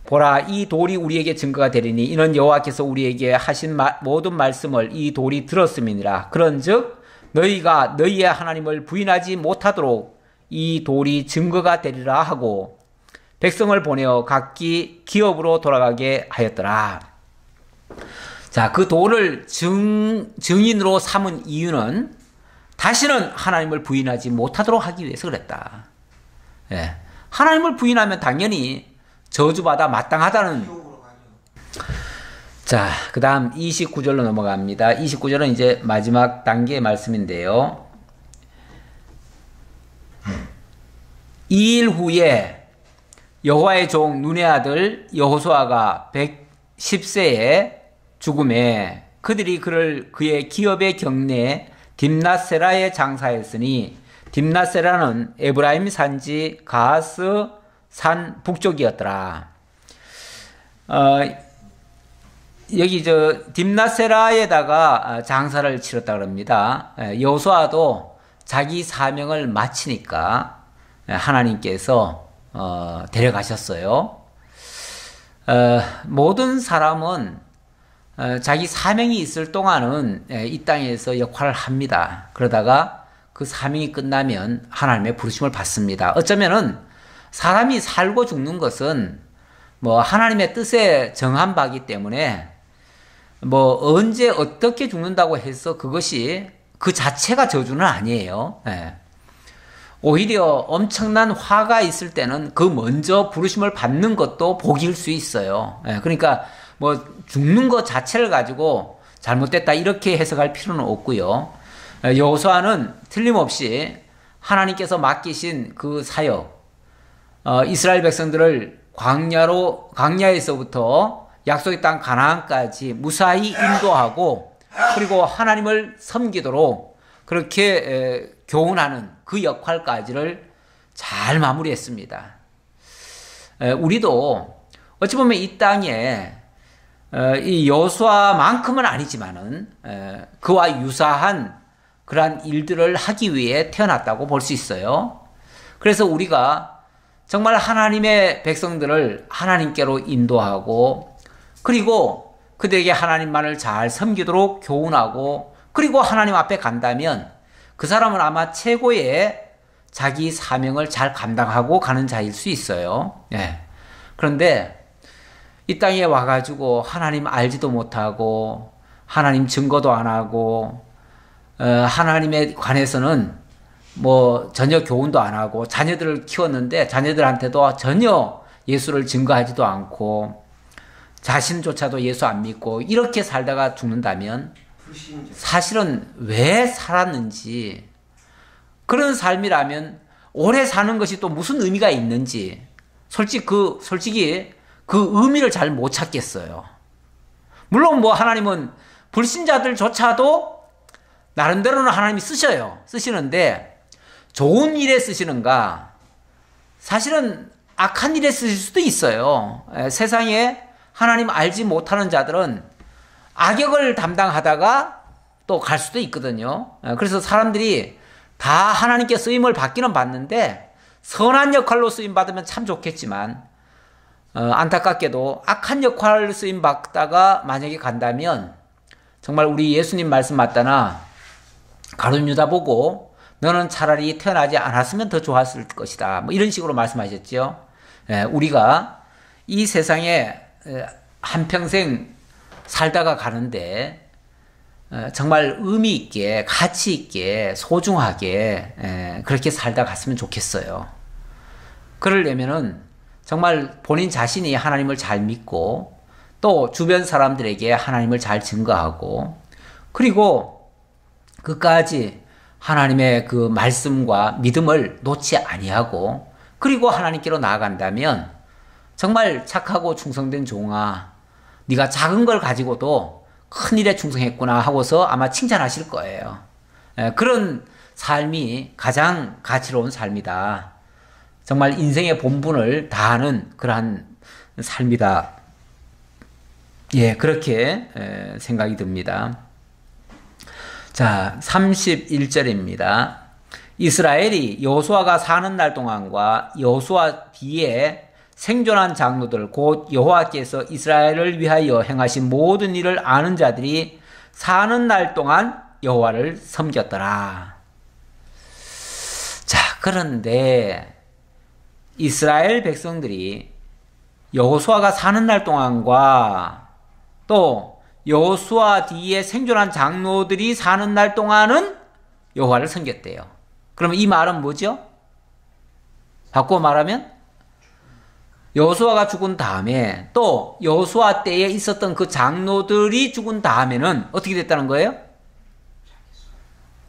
보라, 이 돌이 우리에게 증거가 되리니 이는 여호와께서 우리에게 하신 모든 말씀을 이 돌이 들었음이니라. 그런즉 너희가 너희의 하나님을 부인하지 못하도록 이 돌이 증거가 되리라 하고 백성을 보내어 각기 기업으로 돌아가게 하였더라. 자, 그 돌을 증인으로 삼은 이유는 다시는 하나님을 부인하지 못하도록 하기 위해서 그랬다. 하나님을 부인하면 당연히 저주받아 마땅하다는. 자, 그 다음 29절로 넘어갑니다. 29절은 이제 마지막 단계의 말씀인데요. 2일 후에 여호와의 종 눈의 아들 여호수아가 110세에 죽음에 그들이 그의 기업의 경내에 딥낫세라에 장사했으니, 딥낫세라는 에브라임 산지 가스 산 북쪽이었더라. 여기 딥낫세라에다가 장사를 치렀다 그럽니다. 여호수아도 자기 사명을 마치니까 하나님께서 데려가셨어요. 모든 사람은 자기 사명이 있을 동안은 이 땅에서 역할을 합니다. 그러다가 그 사명이 끝나면 하나님의 부르심을 받습니다. 어쩌면은 사람이 살고 죽는 것은 뭐 하나님의 뜻에 정한 바기 때문에 뭐 언제 어떻게 죽는다고 해서 그것이 그 자체가 저주는 아니에요. 오히려 엄청난 화가 있을 때는 그 먼저 부르심을 받는 것도 복일 수 있어요. 그러니까 뭐 죽는 것 자체를 가지고 잘못됐다 이렇게 해석할 필요는 없고요. 여호수아는 틀림없이 하나님께서 맡기신 그 사역, 이스라엘 백성들을 광야에서부터 약속의 땅 가나안까지 무사히 인도하고 그리고 하나님을 섬기도록 그렇게 교훈하는 그 역할까지를 잘 마무리했습니다. 우리도 어찌 보면 이 땅에 이 여호수아만큼은 아니지만은 그와 유사한 그러한 일들을 하기 위해 태어났다고 볼 수 있어요. 그래서 우리가 정말 하나님의 백성들을 하나님께로 인도하고 그리고 그들에게 하나님만을 잘 섬기도록 교훈하고 그리고 하나님 앞에 간다면 그 사람은 아마 최고의 자기 사명을 잘 감당하고 가는 자일 수 있어요. 예. 그런데 이 땅에 와가지고 하나님 알지도 못하고 하나님 증거도 안 하고 하나님에 관해서는 뭐 전혀 교훈도 안 하고 자녀들을 키웠는데 자녀들한테도 전혀 예수를 증거하지도 않고 자신조차도 예수 안 믿고 이렇게 살다가 죽는다면 사실은 왜 살았는지, 그런 삶이라면 오래 사는 것이 또 무슨 의미가 있는지 솔직히 그 의미를 잘 못 찾겠어요. 물론 뭐 하나님은 불신자들조차도 나름대로는 하나님이 쓰시는데 좋은 일에 쓰시는가? 사실은 악한 일에 쓰실 수도 있어요. 세상에 하나님 알지 못하는 자들은 악역을 담당하다가 또 갈 수도 있거든요. 그래서 사람들이 다 하나님께 쓰임을 받기는 받는데 선한 역할로 쓰임 받으면 참 좋겠지만 안타깝게도 악한 역할로 쓰임 받다가 만약에 간다면 정말 우리 예수님 말씀 맞다나 가룟 유다 보고 너는 차라리 태어나지 않았으면 더 좋았을 것이다. 뭐 이런 식으로 말씀하셨죠. 우리가 이 세상에 한평생 살다가 가는데 정말 의미 있게, 가치 있게, 소중하게 그렇게 살다 갔으면 좋겠어요. 그러려면은 정말 본인 자신이 하나님을 잘 믿고 또 주변 사람들에게 하나님을 잘 증거하고 그리고 끝까지 하나님의 그 말씀과 믿음을 놓지 아니하고 그리고 하나님께로 나아간다면 정말 착하고 충성된 종아, 네가 작은 걸 가지고도 큰 일에 충성했구나 하고서 아마 칭찬하실 거예요. 그런 삶이 가장 가치로운 삶이다. 정말 인생의 본분을 다하는 그러한 삶이다. 예, 그렇게 생각이 듭니다. 자, 31절입니다. 이스라엘이 여호수아가 사는 날 동안과 여호수아 뒤에 생존한 장로들 곧 여호와께서 이스라엘을 위하여 행하신 모든 일을 아는 자들이 사는 날 동안 여호와를 섬겼더라. 자, 그런데 이스라엘 백성들이 여호수아가 사는 날 동안과 또 여호수아 뒤에 생존한 장로들이 사는 날 동안은 여호와를 섬겼대요. 그러면 이 말은 뭐죠? 바꾸어 말하면 여호수아가 죽은 다음에 또 여호수아 때에 있었던 그 장로들이 죽은 다음에는 어떻게 됐다는 거예요?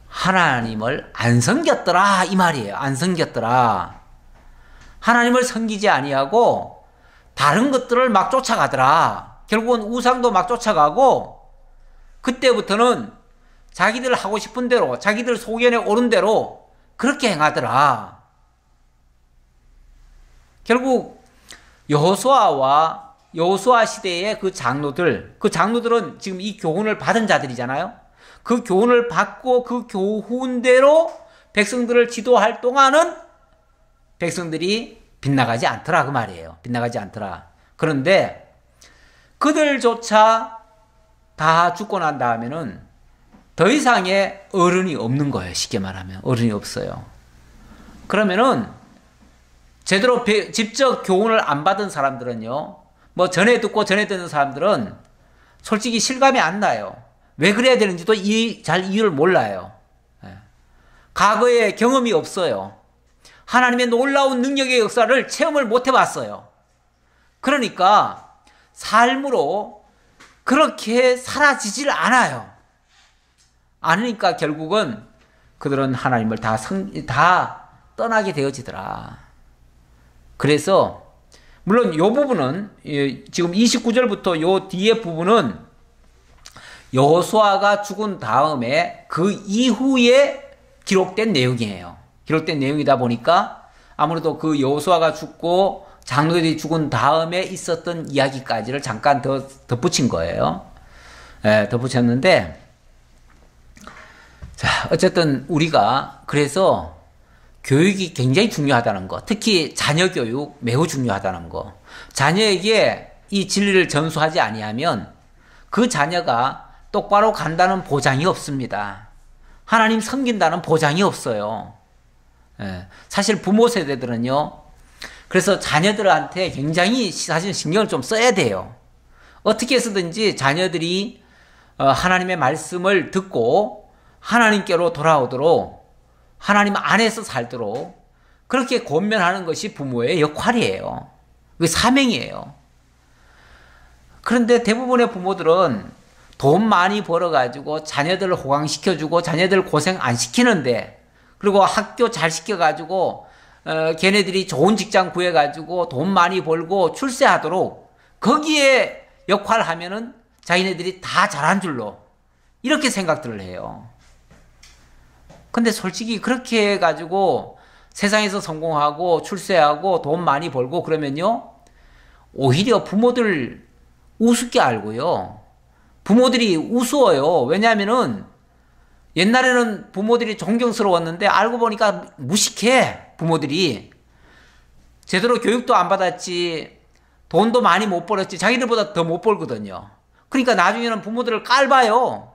하나님을 안 섬겼더라 이 말이에요. 안 섬겼더라. 하나님을 섬기지 아니하고 다른 것들을 막 쫓아가더라. 결국은 우상도 막 쫓아가고 그때부터는 자기들 하고 싶은 대로 자기들 소견에 오른 대로 그렇게 행하더라. 결국 여호수아와 여호수아 시대의 그 장로들은 지금 이 교훈을 받은 자들이잖아요. 그 교훈을 받고 그 교훈대로 백성들을 지도할 동안은 백성들이 빗나가지 않더라 그 말이에요. 빗나가지 않더라. 그런데 그들조차 다 죽고 난 다음에는 더 이상의 어른이 없는 거예요. 쉽게 말하면 어른이 없어요. 그러면은 제대로 직접 교훈을 안 받은 사람들은요, 뭐 전에 듣고 전에 듣는 사람들은 솔직히 실감이 안 나요. 왜 그래야 되는지도 잘 이유를 몰라요. 과거에 경험이 없어요. 하나님의 놀라운 능력의 역사를 체험을 못 해봤어요. 그러니까 삶으로 그렇게 사라지질 않아요. 않으니까 결국은 그들은 하나님을 다 떠나게 되어지더라. 그래서 물론 이 부분은 지금 29절부터 요 뒤에 부분은 여호수아가 죽은 다음에 그 이후에 기록된 내용이에요. 기록된 내용이다 보니까 아무래도 그 여호수아가 죽고 장로들이 죽은 다음에 있었던 이야기까지를 잠깐 더 덧붙인 거예요. 덧붙였는데 자, 어쨌든 우리가 그래서 교육이 굉장히 중요하다는 거, 특히 자녀 교육 매우 중요하다는 거. 자녀에게 이 진리를 전수하지 아니하면 그 자녀가 똑바로 간다는 보장이 없습니다. 하나님 섬긴다는 보장이 없어요. 예. 사실 부모 세대들은요. 그래서 자녀들한테 굉장히 사실 신경을 좀 써야 돼요. 어떻게 해서든지 자녀들이 하나님의 말씀을 듣고 하나님께로 돌아오도록 하나님 안에서 살도록 그렇게 권면하는 것이 부모의 역할이에요. 그게 사명이에요. 그런데 대부분의 부모들은 돈 많이 벌어가지고 자녀들을 호강시켜주고 자녀들 고생 안 시키는데 그리고 학교 잘 시켜가지고 걔네들이 좋은 직장 구해가지고 돈 많이 벌고 출세하도록 거기에 역할을 하면은 자기네들이 다 잘한 줄로 이렇게 생각들을 해요. 근데 솔직히 그렇게 해가지고 세상에서 성공하고 출세하고 돈 많이 벌고 그러면요. 오히려 부모들 우습게 알고요. 부모들이 우스워요. 왜냐하면은 옛날에는 부모들이 존경스러웠는데 알고 보니까 무식해. 부모들이 제대로 교육도 안 받았지 돈도 많이 못 벌었지 자기들보다 더 못 벌거든요. 그러니까 나중에는 부모들을 깔봐요.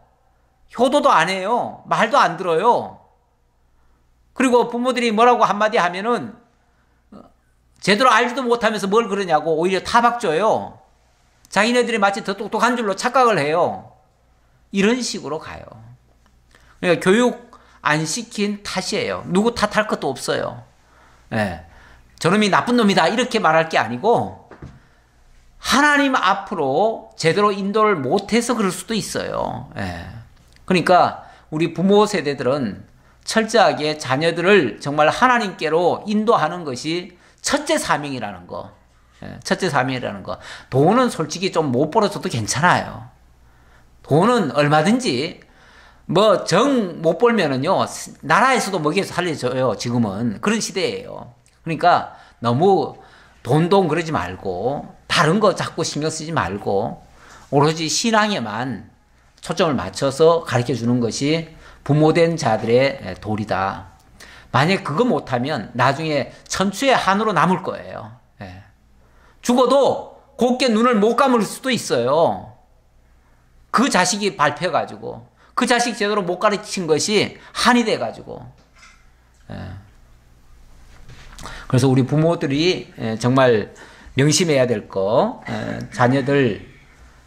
효도도 안 해요. 말도 안 들어요. 그리고 부모들이 뭐라고 한마디 하면은 제대로 알지도 못하면서 뭘 그러냐고 오히려 타박줘요. 자기네들이 마치 더 똑똑한 줄로 착각을 해요. 이런 식으로 가요. 그러니까 교육 안 시킨 탓이에요. 누구 탓할 것도 없어요. 예. 저놈이 나쁜 놈이다 이렇게 말할 게 아니고 하나님 앞으로 제대로 인도를 못해서 그럴 수도 있어요. 예. 그러니까 우리 부모 세대들은 철저하게 자녀들을 정말 하나님께로 인도하는 것이 첫째 사명이라는 거. 예. 첫째 사명이라는 거. 돈은 솔직히 좀 못 벌어줘도 괜찮아요. 돈은 얼마든지 뭐 정 못 벌면은요 나라에서도 먹여서 살려줘요. 지금은 그런 시대예요. 그러니까 너무 돈 그러지 말고 다른 거 자꾸 신경 쓰지 말고 오로지 신앙에만 초점을 맞춰서 가르쳐 주는 것이 부모된 자들의 도리다. 만약 그거 못하면 나중에 천추의 한으로 남을 거예요. 예. 죽어도 곱게 눈을 못 감을 수도 있어요. 그 자식이 밟혀가지고 그 자식 제대로 못 가르친 것이 한이 돼가지고. 예. 그래서 우리 부모들이 정말 명심해야 될 거, 자녀들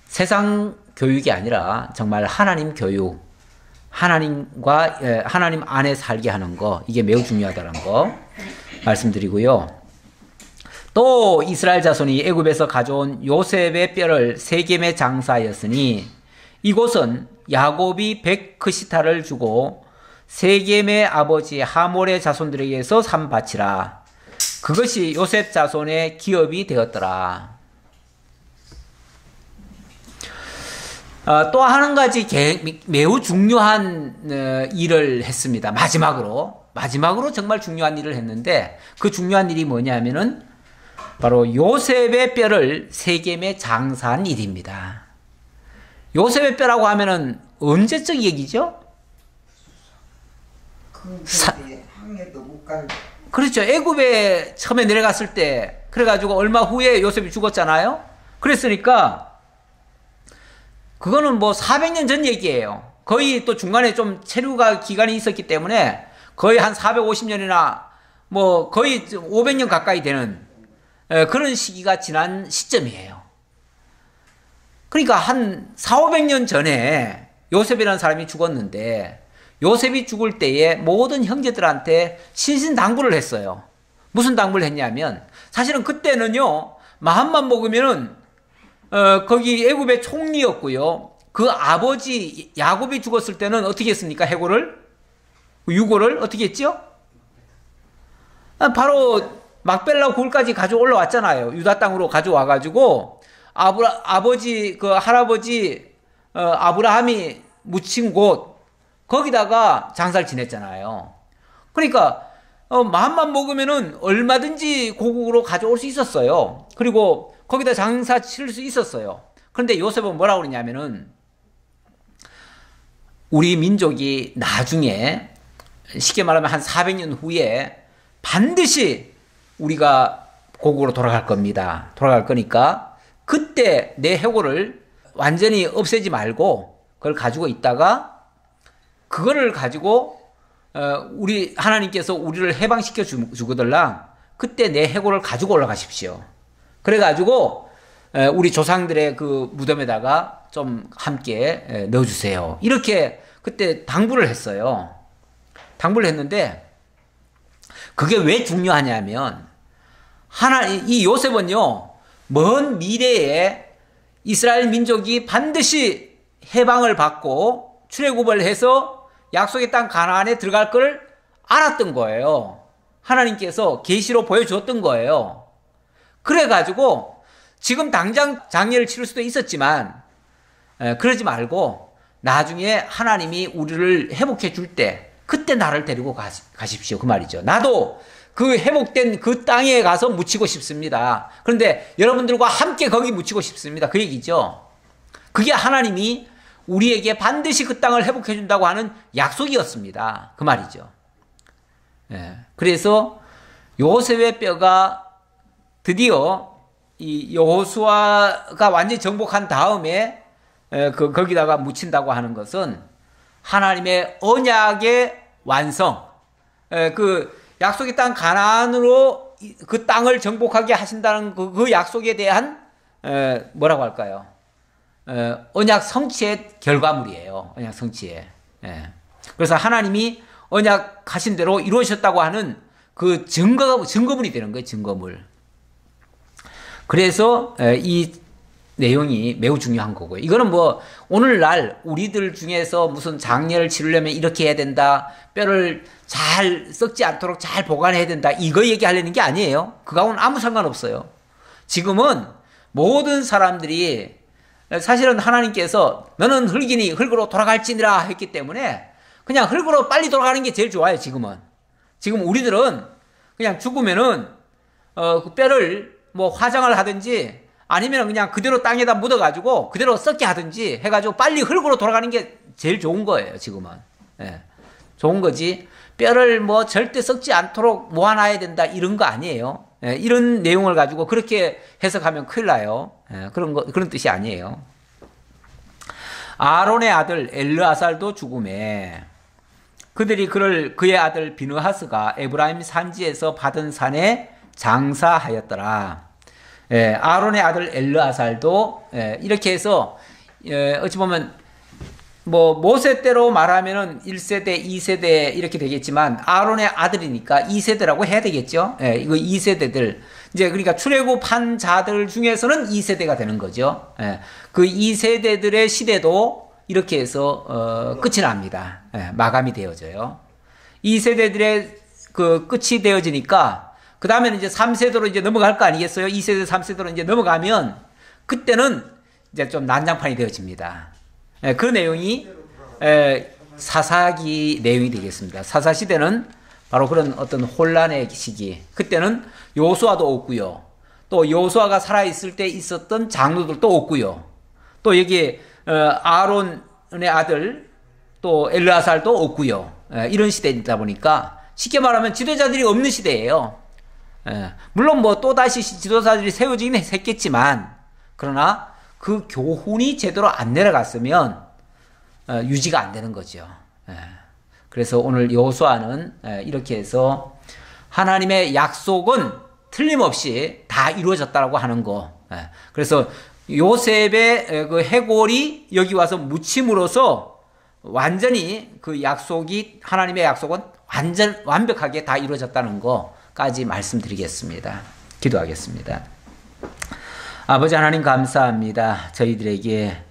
세상 교육이 아니라 정말 하나님 교육, 하나님 안에 살게 하는 거, 이게 매우 중요하다는 거 말씀드리고요. 또 이스라엘 자손이 애굽에서 가져온 요셉의 뼈를 세겜에 장사하였으니 이곳은 야곱이 백크시타를 주고 세겜의 아버지 하몰의 자손들에게서 산 밭이라. 그것이 요셉 자손의 기업이 되었더라. 또 한 가지 매우 중요한 일을 했습니다. 마지막으로 정말 중요한 일을 했는데 그 중요한 일이 뭐냐면은 바로 요셉의 뼈를 세겜에 장사한 일입니다. 요셉의 뼈라고 하면은 언제적 얘기죠? 항해도 못 갈. 그렇죠. 애굽에 처음에 내려갔을 때 그래가지고 얼마 후에 요셉이 죽었잖아요. 그랬으니까 그거는 뭐 400년 전 얘기예요. 거의 또 중간에 좀 체류가 기간이 있었기 때문에 거의 한 450년이나 뭐 거의 500년 가까이 되는 그런 시기가 지난 시점이에요. 그러니까 한 400~500년 전에 요셉이라는 사람이 죽었는데 요셉이 죽을 때에 모든 형제들한테 신신당부를 했어요. 무슨 당부를 했냐면 사실은 그때는요 마음만 먹으면은 거기 애굽의 총리였고요. 그 아버지 야곱이 죽었을 때는 어떻게 했습니까? 유고를 어떻게 했죠? 바로 막벨라 굴까지 가져 올라왔잖아요. 유다 땅으로 가져와가지고 아버지 그 할아버지 아브라함이 묻힌 곳 거기다가 장사를 지냈잖아요. 그러니까 마음만 먹으면은 얼마든지 고국으로 가져올 수 있었어요. 그리고 거기다 장사 치를 수 있었어요. 그런데 요셉은 뭐라고 그러냐면은 우리 민족이 나중에 쉽게 말하면 한 400년 후에 반드시 우리가 고국으로 돌아갈 겁니다. 돌아갈 거니까 그때 내 해골을 완전히 없애지 말고 그걸 가지고 있다가 그거를 가지고 우리 하나님께서 우리를 해방시켜 주거들랑 그때 내 해골을 가지고 올라가십시오. 그래가지고 우리 조상들의 그 무덤에다가 좀 함께 넣어주세요. 이렇게 그때 당부를 했어요. 당부를 했는데 그게 왜 중요하냐면 이 요셉은요, 먼 미래에 이스라엘 민족이 반드시 해방을 받고 출애굽을 해서 약속의 땅 가나안에 들어갈 걸 알았던 거예요. 하나님께서 계시로 보여주었던 거예요. 그래가지고 지금 당장 장례를 치를 수도 있었지만 그러지 말고 나중에 하나님이 우리를 회복해 줄 때 그때 나를 데리고 가십시오. 그 말이죠. 나도 그 회복된 그 땅에 가서 묻히고 싶습니다. 그런데 여러분들과 함께 거기 묻히고 싶습니다. 그 얘기죠. 그게 하나님이 우리에게 반드시 그 땅을 회복해 준다고 하는 약속이었습니다. 그 말이죠. 그래서 요셉의 뼈가 드디어 이 여호수아가 완전히 정복한 다음에 거기다가 묻힌다고 하는 것은 하나님의 언약의 완성, 그 약속의 땅 가나안으로 그 땅을 정복하게 하신다는 그 약속에 대한 뭐라고 할까요? 언약 성취의 결과물이에요. 언약 성취의. 그래서 하나님이 언약하신 대로 이루어졌다고 하는 그 증거물이 되는 거예요. 증거물. 그래서 이 내용이 매우 중요한 거고요. 이거는 뭐 오늘날 우리들 중에서 무슨 장례를 치르려면 이렇게 해야 된다, 뼈를 잘 썩지 않도록 잘 보관해야 된다, 이거 얘기하려는 게 아니에요. 그거하고는 아무 상관없어요. 지금은 모든 사람들이 사실은 하나님께서 너는 흙이니 흙으로 돌아갈지니라 했기 때문에 그냥 흙으로 빨리 돌아가는 게 제일 좋아요. 지금은. 지금 우리들은 그냥 죽으면은 그 뼈를 뭐 화장을 하든지 아니면 그냥 그대로 땅에다 묻어가지고 그대로 썩게 하든지 해가지고 빨리 흙으로 돌아가는 게 제일 좋은 거예요. 지금은. 좋은 거지. 뼈를 뭐 절대 썩지 않도록 모아놔야 된다 이런 거 아니에요. 이런 내용을 가지고 그렇게 해석하면 큰일 나요. 그런 뜻이 아니에요. 아론의 아들 엘르아살도 죽음에 그들이 그의 아들 비느하스가 에브라임 산지에서 받은 산에 장사하였더라. 아론의 아들 엘르아살도 이렇게 해서 어찌 보면 뭐 모세 때로 말하면은 1세대, 2세대 이렇게 되겠지만 아론의 아들이니까 2세대라고 해야 되겠죠. 이거 2세대들 이제 그러니까 출애굽한 자들 중에서는 2세대가 되는 거죠. 그 2세대들의 시대도 이렇게 해서 끝이 납니다. 마감이 되어져요. 2세대들의 그 끝이 되어지니까 그 다음에는 이제 3세대로 이제 넘어갈 거 아니겠어요? 2세대, 3세대로 이제 넘어가면 그때는 이제 좀 난장판이 되어집니다. 그 내용이 사사기 내용이 되겠습니다. 사사시대는 바로 그런 어떤 혼란의 시기. 그때는 여호수아도 없고요. 또 여호수아가 살아있을 때 있었던 장로들도 없고요. 또 여기 아론의 아들 또 엘르아살도 없고요. 이런 시대이다 보니까 쉽게 말하면 지도자들이 없는 시대예요. 물론 뭐 또다시 지도자들이 세워지긴 했겠지만 그러나 그 교훈이 제대로 안 내려갔으면 유지가 안 되는 거죠. 그래서 오늘 여호수아는 이렇게 해서 하나님의 약속은 틀림없이 다 이루어졌다고 하는 거. 그래서 요셉의 그 해골이 여기 와서 묻힘으로써 완전히 그 약속이 하나님의 약속은 완벽하게 다 이루어졌다는 거까지 말씀드리겠습니다. 기도하겠습니다. 아버지 하나님 감사합니다. 저희들에게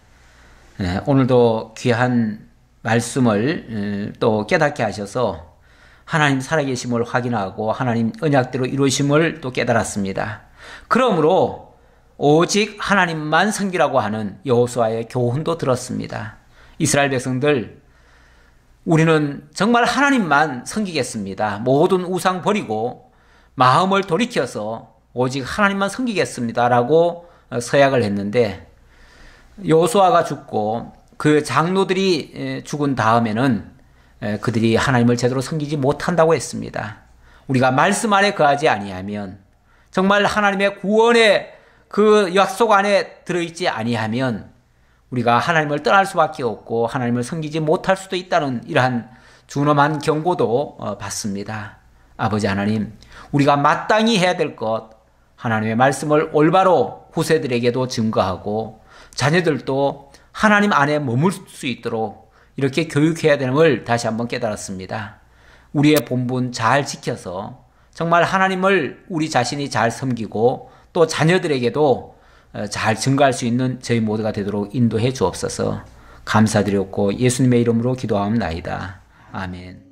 오늘도 귀한 말씀을 또 깨닫게 하셔서 하나님 살아계심을 확인하고 하나님 언약대로 이루심을 또 깨달았습니다. 그러므로 오직 하나님만 섬기라고 하는 여호수아의 교훈도 들었습니다. 이스라엘 백성들, 우리는 정말 하나님만 섬기겠습니다. 모든 우상 버리고 마음을 돌이켜서 오직 하나님만 섬기겠습니다라고 서약을 했는데 여호수아가 죽고 그 장로들이 죽은 다음에는 그들이 하나님을 제대로 섬기지 못한다고 했습니다. 우리가 말씀 안에 거하지 아니하면, 정말 하나님의 구원의 그 약속 안에 들어있지 아니하면 우리가 하나님을 떠날 수밖에 없고 하나님을 섬기지 못할 수도 있다는 이러한 준엄한 경고도 받습니다. 아버지 하나님, 우리가 마땅히 해야 될 것, 하나님의 말씀을 올바로 후세들에게도 증거하고 자녀들도 하나님 안에 머물 수 있도록 이렇게 교육해야 되는 걸 다시 한번 깨달았습니다. 우리의 본분 잘 지켜서 정말 하나님을 우리 자신이 잘 섬기고 또 자녀들에게도 잘 증거할 수 있는 저희 모두가 되도록 인도해 주옵소서. 감사드렸고 예수님의 이름으로 기도하옵나이다. 아멘.